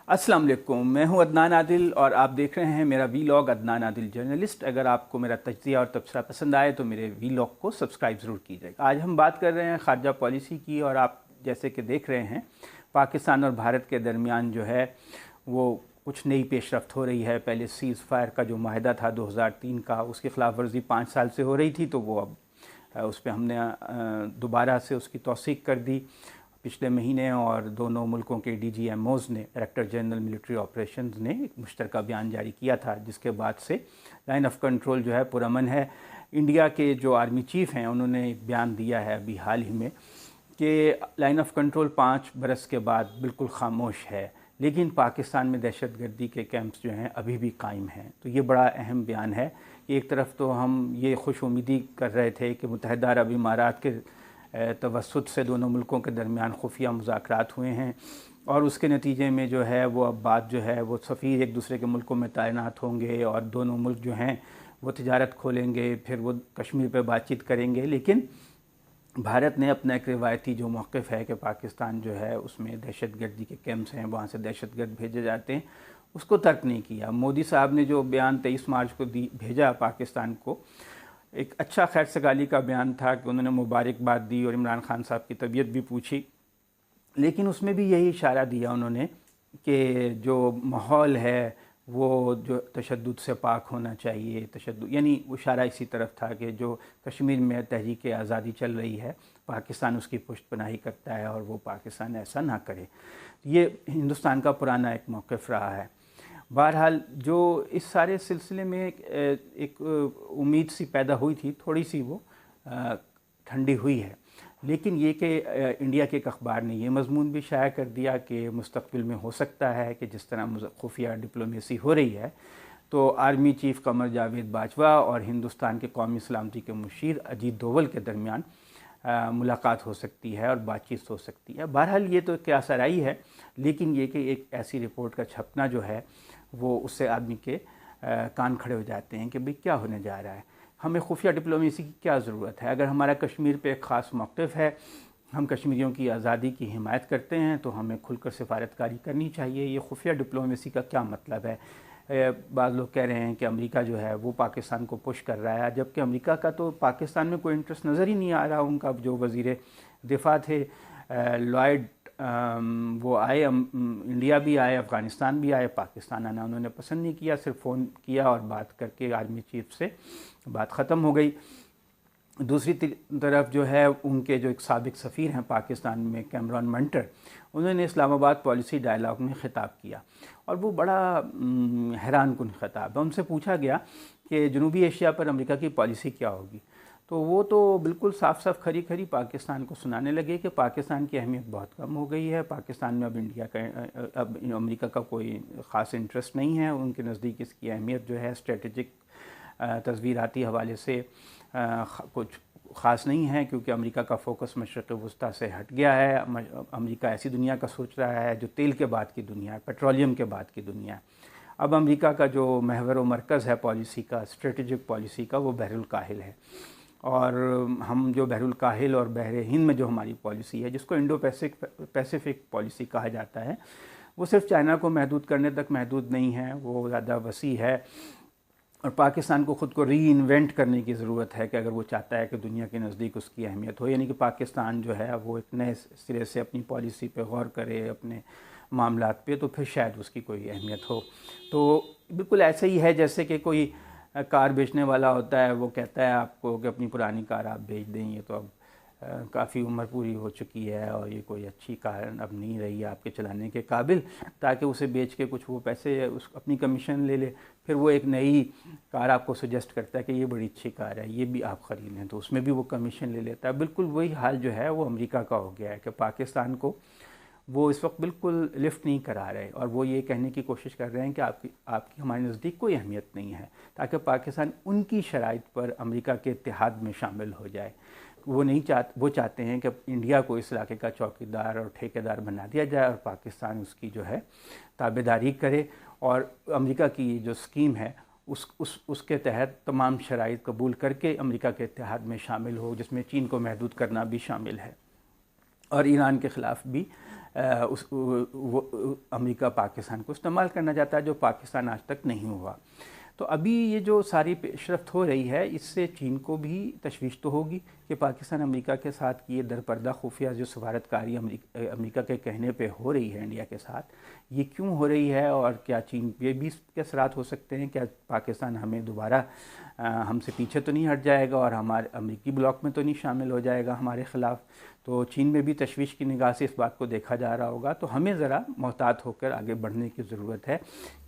अस्सलाम वालेकुम, मैं हूं अदनान आदिल और आप देख रहे हैं मेरा वीलॉग अदनान आदिल जर्नलिस्ट। अगर आपको मेरा तज्ज़िया और तबसरा पसंद आए तो मेरे वीलॉग को सब्सक्राइब ज़रूर कीजिएगा। आज हम बात कर रहे हैं ख़ारजा पॉलिसी की और आप जैसे कि देख रहे हैं पाकिस्तान और भारत के दरमियान जो है वो कुछ नई पेशरफ्त हो रही है। पहले सीज़ फायर का जो माहिदा था 2003 का, उसकी खिलाफ वर्जी 5 साल से हो रही थी, तो वो अब उस पर हमने दोबारा से उसकी तौसीक कर दी पिछले महीने। और दोनों मुल्कों के DGMOs ने, डायरेक्टर जनरल मिलिट्री ऑपरेशंस ने एक मुश्तरका बयान जारी किया था, जिसके बाद से लाइन ऑफ कंट्रोल जो है पुरअमन है। इंडिया के जो आर्मी चीफ हैं उन्होंने एक बयान दिया है अभी हाल ही में कि लाइन ऑफ कंट्रोल 5 बरस के बाद बिल्कुल खामोश है, लेकिन पाकिस्तान में दहशतगर्दी के कैंप्स जो हैं अभी भी कायम हैं। तो ये बड़ा अहम बयान है कि एक तरफ तो हम ये खुश उम्मीदी कर रहे थे कि मुत्तहिदा अरब इमारात के तवस्सुत से दोनों मुल्कों के दरमियान खुफिया मुज़ाकरात हुए हैं और उसके नतीजे में जो है वो अब बात जो है वो सफ़ीर एक दूसरे के मुल्कों में तैनात होंगे और दोनों मुल्क जो हैं वो तिजारत खोलेंगे, फिर वो कश्मीर पे बातचीत करेंगे। लेकिन भारत ने अपना एक रिवायती जो मौक़िफ़ है कि पाकिस्तान जो है उसमें दहशतगर्दी के कैंप्स हैं, वहाँ से दहशतगर्द भेजे जाते हैं, उसको तर्क नहीं किया। मोदी साहब ने जो बयान 23 मार्च को भेजा पाकिस्तान को, एक अच्छा खैर सगाली का बयान था कि उन्होंने मुबारकबाद दी और इमरान खान साहब की तबीयत भी पूछी, लेकिन उसमें भी यही इशारा दिया उन्होंने कि जो माहौल है वो जो तशद्दुद से पाक होना चाहिए। तशद्दुद यानी इशारा इसी तरफ था कि जो कश्मीर में तहरीक आज़ादी चल रही है, पाकिस्तान उसकी पुष्टपनाही करता है और वो पाकिस्तान ऐसा ना करे। ये हिंदुस्तान का पुराना एक मौक़िफ़ रहा है। बहरहाल जो इस सारे सिलसिले में एक उम्मीद सी पैदा हुई थी, थोड़ी सी वो ठंडी हुई है। लेकिन ये कि इंडिया के एक अखबार ने ये मजमून भी शाया कर दिया कि मुस्तक़बिल में हो सकता है कि जिस तरह खुफिया डिप्लोमेसी हो रही है, तो आर्मी चीफ कमर जावेद बाजवा और हिंदुस्तान के कौमी सलामती के मुशीर अजीत डोवल के दरमियान मुलाकात हो सकती है और बातचीत हो सकती है। बहरहाल ये तो क्या सराई है, लेकिन ये कि एक ऐसी रिपोर्ट का छपना जो है वो उससे आदमी के कान खड़े हो जाते हैं कि भाई क्या होने जा रहा है। हमें खुफिया डिप्लोमेसी की क्या ज़रूरत है? अगर हमारा कश्मीर पे एक ख़ास मौक़िफ़ है, हम कश्मीरियों की आज़ादी की हिमायत करते हैं, तो हमें खुलकर सिफारतकारी करनी चाहिए। ये खुफिया डिप्लोमेसी का क्या मतलब है? बाज़ लोग कह रहे हैं कि अमेरिका जो है वो पाकिस्तान को पुश कर रहा है, जबकि अमेरिका का तो पाकिस्तान में कोई इंटरेस्ट नज़र ही नहीं आ रहा। उनका जो वज़ीर दिफ़ा थे लॉयड, वो आए, इंडिया भी आए, अफ़गानिस्तान भी आए, पाकिस्तान आना उन्होंने पसंद नहीं किया। सिर्फ फ़ोन किया और बात करके आर्मी चीफ से बात ख़त्म हो गई। दूसरी तरफ जो है उनके जो एक साबिक सफ़ीर हैं पाकिस्तान में, कैमरॉन मंटर, उन्होंने इस्लामाबाद पॉलिसी डायलॉग में ख़िताब किया और वो बड़ा हैरान कुन ख़िताब है। उनसे पूछा गया कि जनूबी एशिया पर अमेरिका की पॉलिसी क्या होगी, तो वो तो बिल्कुल साफ साफ खरी खरी पाकिस्तान को सुनाने लगे कि पाकिस्तान की अहमियत बहुत कम हो गई है, पाकिस्तान में अब अब अमेरिका का कोई ख़ास इंटरेस्ट नहीं है। उनके नज़दीक इसकी अहमियत जो है स्ट्रेटजिक तस्वीराती हवाले से कुछ ख़ास नहीं है, क्योंकि अमेरिका का फ़ोकस मशरक़ वस्ता से हट गया है। अमेरिका ऐसी दुनिया का सोच रहा है जो तेल के बाद की दुनिया है, पेट्रोलियम के बाद की दुनिया है। अब अमेरिका का जो महवर व मरकज़ है पॉलिसी का, स्ट्रेटजिक पॉलिसी का, वो बहरुल काहिल है। और हम जो बहरुल काहिल और बहर हिंद में जो हमारी पॉलिसी है, जिसको इंडो पैसिफिक पॉलिसी कहा जाता है, वो सिर्फ चाइना को महदूद करने तक महदूद नहीं है, वो ज़्यादा वसी है। और पाकिस्तान को ख़ुद को री इन्वेंट करने की ज़रूरत है कि अगर वो चाहता है कि दुनिया के नज़दीक उसकी अहमियत हो, यानी कि पाकिस्तान जो है वो एक नए सिरे से अपनी पॉलिसी पे गौर करे, अपने मामलात पे, तो फिर शायद उसकी कोई अहमियत हो। तो बिल्कुल ऐसे ही है जैसे कि कोई कार बेचने वाला होता है, वो कहता है आपको कि अपनी पुरानी कार आप बेच दें, ये तो अब काफ़ी उम्र पूरी हो चुकी है और ये कोई अच्छी कार अब नहीं रही है आपके चलाने के काबिल, ताकि उसे बेच के कुछ वो पैसे उस अपनी कमीशन ले ले। फिर वो एक नई कार आपको सजेस्ट करता है कि ये बड़ी अच्छी कार है, ये भी आप ख़रीद लें, तो उसमें भी वो कमीशन ले लेता है। बिल्कुल वही हाल जो है वो अमेरिका का हो गया है कि पाकिस्तान को वो इस वक्त बिल्कुल लिफ्ट नहीं करा रहे और वो ये कहने की कोशिश कर रहे हैं कि आपकी हमारे नज़दीक कोई अहमियत नहीं है, ताकि पाकिस्तान उनकी शराइत पर अमेरिका के इत्तेहाद में शामिल हो जाए। वो चाहते हैं कि इंडिया को इस इलाके का चौकीदार और ठेकेदार बना दिया जाए और पाकिस्तान उसकी जो है ताबेदारी करे और अमेरिका की जो स्कीम है उसके तहत तमाम शराइत कबूल करके अमेरिका के इत्तेहाद में शामिल हो, जिसमें चीन को महदूद करना भी शामिल है। और ईरान के ख़िलाफ़ भी वो अमेरिका पाकिस्तान को इस्तेमाल करना चाहता है, जो पाकिस्तान आज तक नहीं हुआ। तो अभी ये जो सारी पेशरफ्त हो रही है, इससे चीन को भी तशवीश तो होगी कि पाकिस्तान अमेरिका के साथ की ये दरपर्दा खुफिया जो सफारतकारी अमेरिका के कहने पे हो रही है इंडिया के साथ, ये क्यों हो रही है और क्या चीन पे भी इसके असरात हो सकते हैं? क्या पाकिस्तान हमें दोबारा हमसे पीछे तो नहीं हट जाएगा और हमारे अमेरिकी ब्लॉक में तो नहीं शामिल हो जाएगा हमारे ख़िलाफ़? तो चीन में भी तशवीश की निगाह से इस बात को देखा जा रहा होगा। तो हमें ज़रा मोहतात होकर आगे बढ़ने की ज़रूरत है,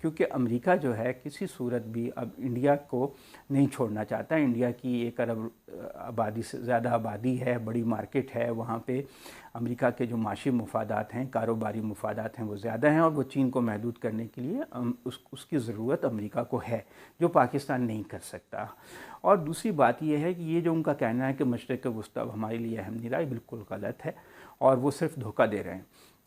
क्योंकि अमेरिका जो है किसी सूरत भी अब इंडिया को नहीं छोड़ना चाहता। इंडिया की 1 अरब आबादी से ज़्यादा आबादी है, बड़ी मार्केट है, वहाँ पे अमेरिका के जो माशी मुफादात हैं, कारोबारी मुफादात हैं, वो ज़्यादा हैं और वो चीन को महदूद करने के लिए उसकी ज़रूरत अमेरिका को है, जो पाकिस्तान नहीं कर सकता। और दूसरी बात यह है कि ये जो उनका कहना है कि मशरिक़ वस्ती हमारे लिए अहम नहीं रहा, बिल्कुल गलत है और वो सिर्फ धोखा दे रहे हैं।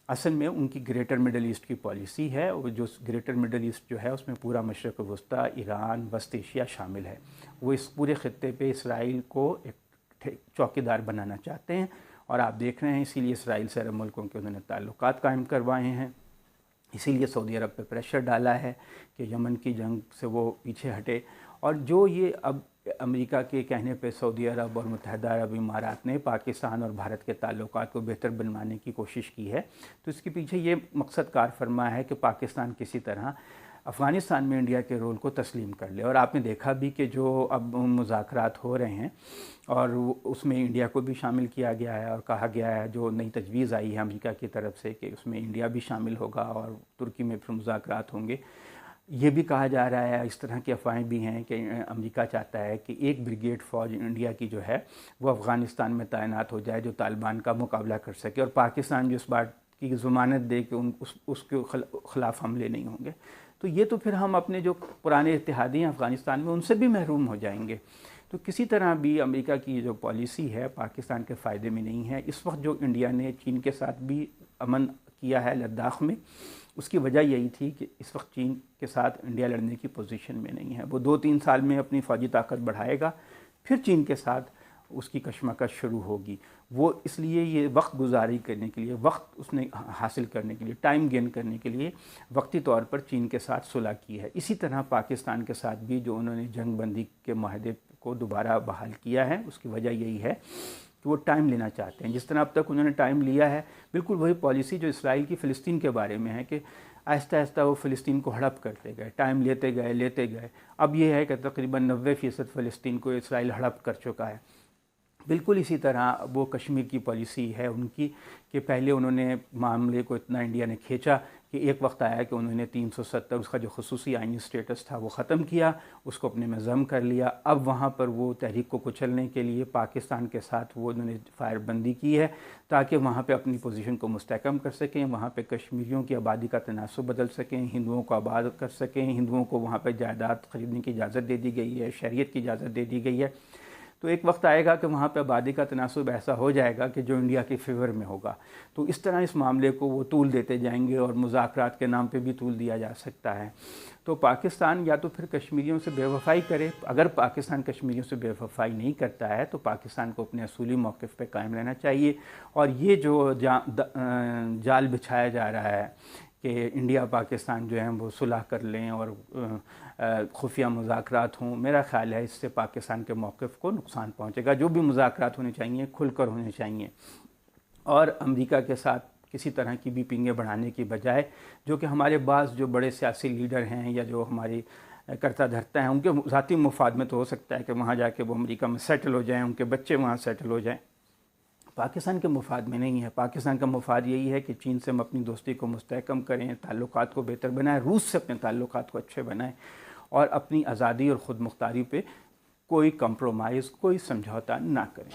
असल में उनकी ग्रेटर मिडल ईस्ट की पॉलिसी है, और जो ग्रेटर मिडल ईस्ट जो है उसमें पूरा मशरिक़ वस्ती, ईरान, वस्त एशिया शामिल है। वो इस पूरे ख़ित्ते पे इसराइल को एक चौकीदार बनाना चाहते हैं और आप देख रहे हैं इसीलिए इसराइल से अरब मुल्कों के उन्होंने ताल्लुकात कायम करवाए हैं। इसीलिए सऊदी अरब पे प्रेशर डाला है कि यमन की जंग से वो पीछे हटे। और जो ये अब अमेरिका के कहने पे सऊदी अरब और मुत्तहिदा अरब इमारात ने पाकिस्तान और भारत के ताल्लुकात को बेहतर बनवाने की कोशिश की है, तो इसके पीछे ये मकसद कार फरमा है कि पाकिस्तान किसी तरह अफ़गानिस्तान में इंडिया के रोल को तस्लीम कर ले। और आपने देखा भी कि जो अब मुज़ाकरात हो रहे हैं और उसमें इंडिया को भी शामिल किया गया है और कहा गया है, जो नई तजवीज़ आई है अमेरिका की तरफ से कि उसमें इंडिया भी शामिल होगा और तुर्की में फिर मुज़ाकरात होंगे। ये भी कहा जा रहा है, इस तरह की अफवाहें भी हैं कि अमेरिका चाहता है कि एक ब्रिगेड फ़ौज इंडिया की जो है वो अफ़गानिस्तान में तैनात हो जाए, जो तालिबान का मुकाबला कर सके और पाकिस्तान जो इस बात की ज़मानत दे कि उसके ख़िलाफ़ हमले नहीं होंगे। तो ये तो फिर हम अपने जो पुराने इत्तेहादी हैं अफ़गानिस्तान में उनसे भी महरूम हो जाएंगे। तो किसी तरह भी अमेरिका की जो पॉलिसी है पाकिस्तान के फ़ायदे में नहीं है। इस वक्त जो इंडिया ने चीन के साथ भी अमन किया है लद्दाख में, उसकी वजह यही थी कि इस वक्त चीन के साथ इंडिया लड़ने की पोजीशन में नहीं है। वो 2-3 साल में अपनी फ़ौजी ताकत बढ़ाएगा, फिर चीन के साथ उसकी कशमकश शुरू होगी। वो इसलिए ये वक्त गुजारी करने के लिए, वक्त उसने हासिल करने के लिए, टाइम गेन करने के लिए वक्ती तौर पर चीन के साथ सुलह की है। इसी तरह पाकिस्तान के साथ भी जो उन्होंने जंग बंदी के माहदे को दोबारा बहाल किया है, उसकी वजह यही है कि वो टाइम लेना चाहते हैं। जिस तरह अब तक उन्होंने टाइम लिया है, बिल्कुल वही पॉलिसी जो इसराइल की फ़िलिस्तीन के बारे में है कि आहिस्ता आहिस्ता वो फ़िलिस्तीन को हड़प करते गए, टाइम लेते गए। अब ये है कि तकरीबन 90% फ़िलिस्तीन को इसराइल हड़प कर चुका है। बिल्कुल इसी तरह वो कश्मीर की पॉलिसी है उनकी कि पहले उन्होंने मामले को इतना इंडिया ने खींचा कि एक वक्त आया कि उन्होंने 370 उसका जो खुसूसी आइनी स्टेटस था वो ख़त्म किया, उसको अपने में ज़म कर लिया। अब वहाँ पर वो तहरीक को कुचलने के लिए पाकिस्तान के साथ वो उन्होंने फायरबंदी की है ताकि वहाँ पे अपनी पोजीशन को मुस्तहकम कर सकें, वहाँ पे कश्मीरियों की आबादी का तनासुब बदल सकें, हिंदुओं को आबाद कर सकें, हिंदुओं को वहाँ पर जायदाद ख़रीदने की इजाज़त दे दी गई है, शरीयत की इजाज़त दे दी गई है। तो एक वक्त आएगा कि वहाँ पे आबादी का तनासुब ऐसा हो जाएगा कि जो इंडिया के फेवर में होगा। तो इस तरह इस मामले को वो तूल देते जाएंगे और मुज़ाकरात के नाम पे भी तूल दिया जा सकता है। तो पाकिस्तान या तो फिर कश्मीरियों से बेवफाई करे। अगर पाकिस्तान कश्मीरियों से बेवफाई नहीं करता है तो पाकिस्तान को अपने असूली मौक़िफ़ पे कायम रहना चाहिए। और ये जो जाल बिछाया जा रहा है कि इंडिया पाकिस्तान जो है वो सुलह कर लें और खुफिया मुज़ाकरात हों, मेरा ख़्याल है इससे पाकिस्तान के मौक़िफ़ को नुकसान पहुँचेगा। जो भी मुज़ाकरात होने चाहिए खुलकर होने चाहिए और अमेरिका के साथ किसी तरह की भी पिंगे बढ़ाने की बजाय, जो कि हमारे बाज़ जो बड़े सियासी लीडर हैं या जो हमारी करता धरता है उनके ज़ाती मुफाद में तो हो सकता है कि वहाँ जाके वो अमेरिका में सेटल हो जाएँ, उनके बच्चे वहाँ सेटल हो जाएँ। पाकिस्तान के मुफाद में नहीं है। पाकिस्तान का मुफाद यही है कि चीन से हम अपनी दोस्ती को मुस्तहकम करें, ताल्लुकात को बेहतर बनाएं, रूस से अपने ताल्लुकात को अच्छे बनाएं और अपनी आज़ादी और ख़ुद मुख्तारी पे कोई कंप्रोमाइज़, कोई समझौता ना करें।